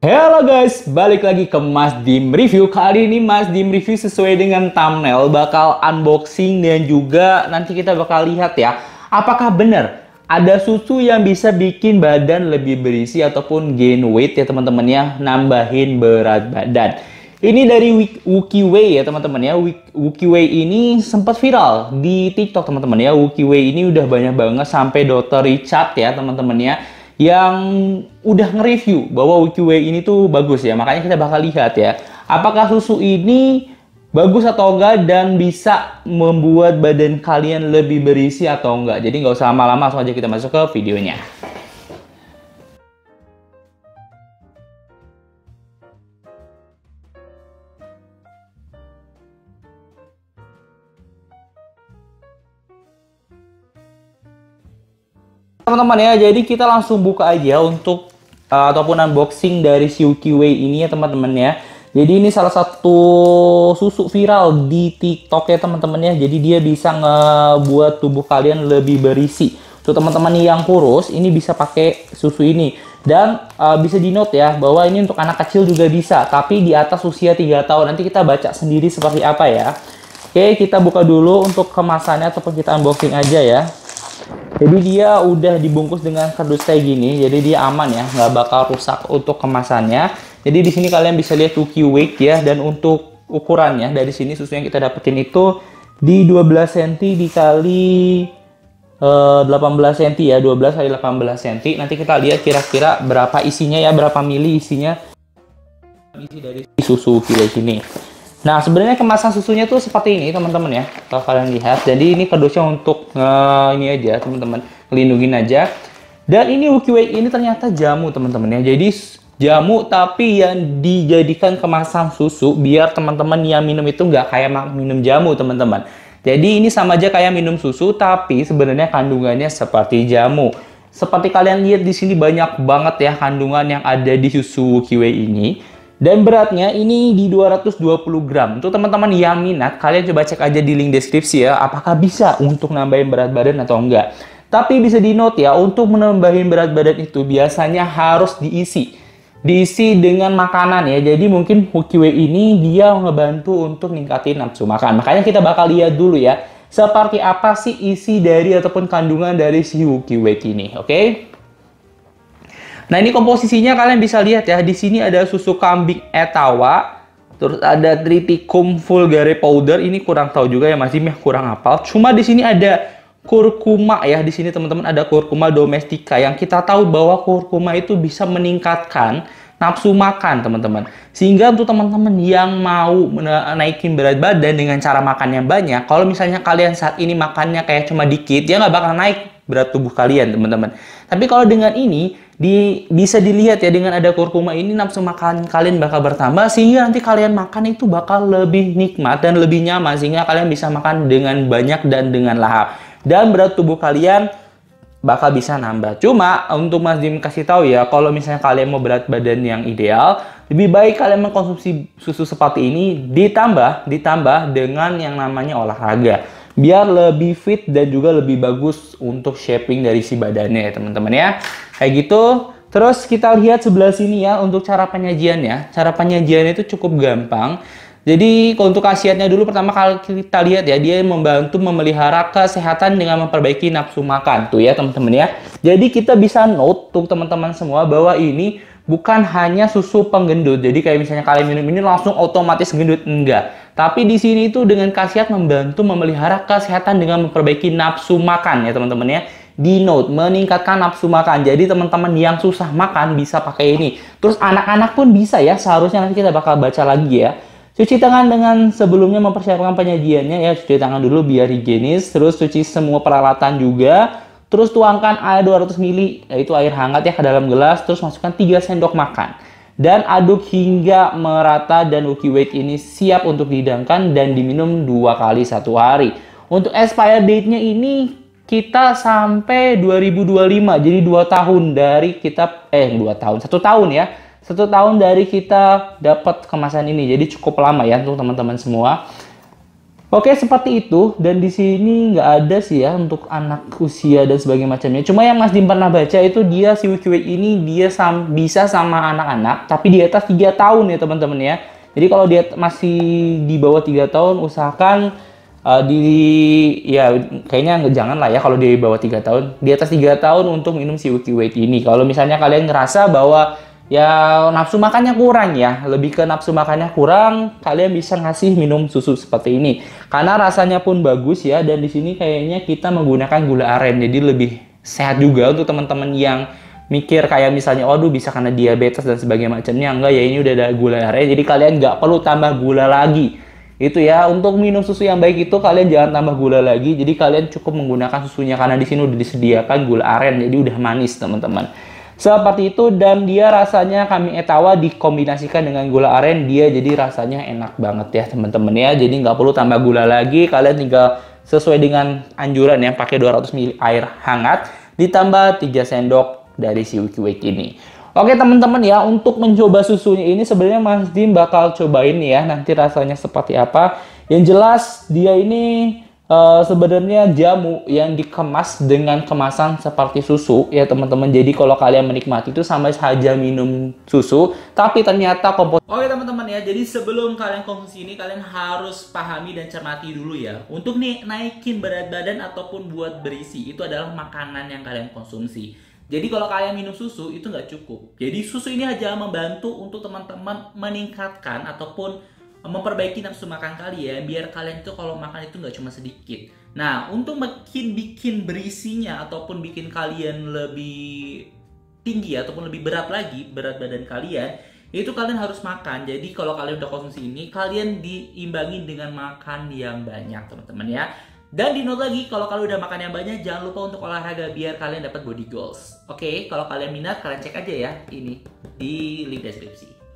Halo guys, balik lagi ke Mas Dim Review. Kali ini Mas Dim Review sesuai dengan thumbnail bakal unboxing dan juga nanti kita bakal lihat ya, apakah benar ada susu yang bisa bikin badan lebih berisi ataupun gain weight ya teman-teman ya, nambahin berat badan. Ini dari Wookiway ya teman-teman ya. Wookiway ini sempat viral di TikTok teman-teman ya. Wookiway ini udah banyak banget sampai Dr. Richard ya teman-teman ya, yang udah nge-review bahwa Wookiway ini tuh bagus ya. Makanya kita bakal lihat ya, apakah susu ini bagus atau enggak dan bisa membuat badan kalian lebih berisi atau enggak. Jadi nggak usah lama-lama, langsung aja kita masuk ke videonya. Teman-teman ya, jadi kita langsung buka aja untuk ataupun unboxing dari si Wookiway ini ya teman-teman ya. Jadi ini salah satu susu viral di TikTok ya teman-teman ya. Jadi dia bisa ngebuat tubuh kalian lebih berisi. Untuk teman-teman yang kurus, ini bisa pakai susu ini. Dan bisa di note ya, bahwa ini untuk anak kecil juga bisa, tapi di atas usia 3 tahun. Nanti kita baca sendiri seperti apa ya. Oke, kita buka dulu untuk kemasannya ataupun kita unboxing aja ya. Jadi dia udah dibungkus dengan kardus kayak gini, jadi dia aman ya, nggak bakal rusak untuk kemasannya. Jadi di sini kalian bisa lihat Wookiway ya, dan untuk ukurannya dari sini susu yang kita dapetin itu di 12 cm dikali 18 cm ya, 12 kali 18 cm. Nanti kita lihat kira-kira berapa isinya ya, berapa mili isinya isi dari susu Wookiway ini. Nah, sebenarnya kemasan susunya tuh seperti ini teman-teman ya, kalau kalian lihat. Jadi ini kardusnya untuk ini aja teman-teman, ngelindungin aja. Dan ini Wookiway ini ternyata jamu teman-teman ya. Jadi jamu tapi yang dijadikan kemasan susu biar teman-teman yang minum itu nggak kayak minum jamu teman-teman. Jadi ini sama aja kayak minum susu tapi sebenarnya kandungannya seperti jamu. Seperti kalian lihat di sini banyak banget ya kandungan yang ada di susu Wookiway ini. Dan beratnya ini di 220 gram. Untuk teman-teman yang minat, kalian coba cek aja di link deskripsi ya, apakah bisa untuk nambahin berat badan atau enggak. Tapi bisa di note ya, untuk menambahin berat badan itu biasanya harus diisi dengan makanan ya. Jadi mungkin Wookiway ini dia ngebantu untuk ningkatin nafsu makan. Makanya kita bakal lihat dulu ya, seperti apa sih isi dari ataupun kandungan dari si Wookiway ini, oke? Nah, ini komposisinya kalian bisa lihat ya. Di sini ada susu kambing etawa, terus ada triticum vulgare powder. Ini kurang tahu juga ya, masih kurang hafal. Cuma di sini ada kurkuma ya. Di sini teman-teman ada kurkuma domestica yang kita tahu bahwa kurkuma itu bisa meningkatkan nafsu makan teman-teman. Sehingga untuk teman-teman yang mau naikin berat badan dengan cara makan yang banyak, kalau misalnya kalian saat ini makannya kayak cuma dikit, ya nggak bakal naik berat tubuh kalian teman-teman. Tapi kalau dengan ini bisa dilihat ya, dengan ada kurkuma ini nafsu makan kalian bakal bertambah, sehingga nanti kalian makan itu bakal lebih nikmat dan lebih nyaman, sehingga kalian bisa makan dengan banyak dan dengan lahap, dan berat tubuh kalian bakal bisa nambah. Cuma untuk Mas Dim kasih tahu ya, kalau misalnya kalian mau berat badan yang ideal, lebih baik kalian mengkonsumsi susu seperti ini ditambah dengan yang namanya olahraga, biar lebih fit dan juga lebih bagus untuk shaping dari si badannya ya teman-teman ya. Kayak gitu. Terus kita lihat sebelah sini ya, untuk cara penyajiannya. Cara penyajiannya itu cukup gampang. Jadi untuk khasiatnya dulu, pertama kali kita lihat ya, dia membantu memelihara kesehatan dengan memperbaiki nafsu makan tuh ya teman-teman ya. Jadi kita bisa note untuk teman-teman semua bahwa ini bukan hanya susu penggendut. Jadi kayak misalnya kalian minum ini langsung otomatis gendut, enggak. Tapi di sini itu dengan khasiat membantu memelihara kesehatan dengan memperbaiki nafsu makan ya teman-teman ya. Di note, meningkatkan nafsu makan. Jadi teman-teman yang susah makan bisa pakai ini. Terus anak-anak pun bisa ya, seharusnya nanti kita bakal baca lagi ya. Cuci tangan dengan sebelumnya mempersiapkan penyajiannya ya. Cuci tangan dulu biar higienis. Terus cuci semua peralatan juga. Terus tuangkan air 200 ml, yaitu air hangat ya, ke dalam gelas. Terus masukkan 3 sendok makan. Dan aduk hingga merata, dan Wookiway ini siap untuk dihidangkan dan diminum 2 kali 1 hari. Untuk expire date-nya ini kita sampai 2025. Jadi 2 tahun dari kita 1 tahun ya. 1 tahun dari kita dapat kemasan ini. Jadi cukup lama ya untuk teman-teman semua. Oke, seperti itu. Dan di sini nggak ada sih ya untuk anak usia dan sebagainya macamnya. Cuma yang Mas Dim pernah baca itu dia si Wikiway ini dia bisa sama anak-anak, tapi di atas 3 tahun ya teman-teman ya. Jadi kalau dia masih di bawah 3 tahun, usahakan di ya kayaknya jangan lah ya kalau di bawah 3 tahun. Di atas 3 tahun untuk minum si Wikiway ini. Kalau misalnya kalian ngerasa bahwa ya nafsu makannya kurang ya, lebih ke nafsu makannya kurang, kalian bisa ngasih minum susu seperti ini. Karena rasanya pun bagus ya, dan di sini kayaknya kita menggunakan gula aren, jadi lebih sehat juga untuk teman-teman yang mikir kayak misalnya, waduh bisa karena diabetes dan sebagainya macamnya. Enggak ya, ini udah ada gula aren, jadi kalian nggak perlu tambah gula lagi. Itu ya, untuk minum susu yang baik itu kalian jangan tambah gula lagi, jadi kalian cukup menggunakan susunya karena di sini udah disediakan gula aren, jadi udah manis teman-teman. Seperti itu, dan dia rasanya kami etawa dikombinasikan dengan gula aren, dia jadi rasanya enak banget ya teman-teman ya. Jadi nggak perlu tambah gula lagi, kalian tinggal sesuai dengan anjuran ya, pakai 200 ml air hangat ditambah 3 sendok dari si Wikiway ini. Oke teman-teman ya, untuk mencoba susunya ini sebenarnya Mas Dim bakal cobain ya, nanti rasanya seperti apa. Yang jelas dia ini sebenarnya jamu yang dikemas dengan kemasan seperti susu ya teman-teman. Jadi kalau kalian menikmati itu sama saja minum susu, tapi ternyata komponen. Oke teman-teman ya, jadi sebelum kalian konsumsi ini kalian harus pahami dan cermati dulu ya. Untuk nih naikin berat badan ataupun buat berisi itu adalah makanan yang kalian konsumsi. Jadi kalau kalian minum susu itu nggak cukup. Jadi susu ini hanya membantu untuk teman-teman meningkatkan ataupun memperbaiki nafsu makan kalian, biar kalian itu kalau makan itu nggak cuma sedikit. Nah, untuk bikin berisinya ataupun bikin kalian lebih tinggi ataupun lebih berat lagi berat badan kalian, itu kalian harus makan. Jadi kalau kalian udah konsumsi ini, kalian diimbangi dengan makan yang banyak teman-teman ya. Dan di note lagi, kalau kalian udah makan yang banyak, jangan lupa untuk olahraga biar kalian dapat body goals. Oke, kalau kalian minat, kalian cek aja ya ini di link deskripsi.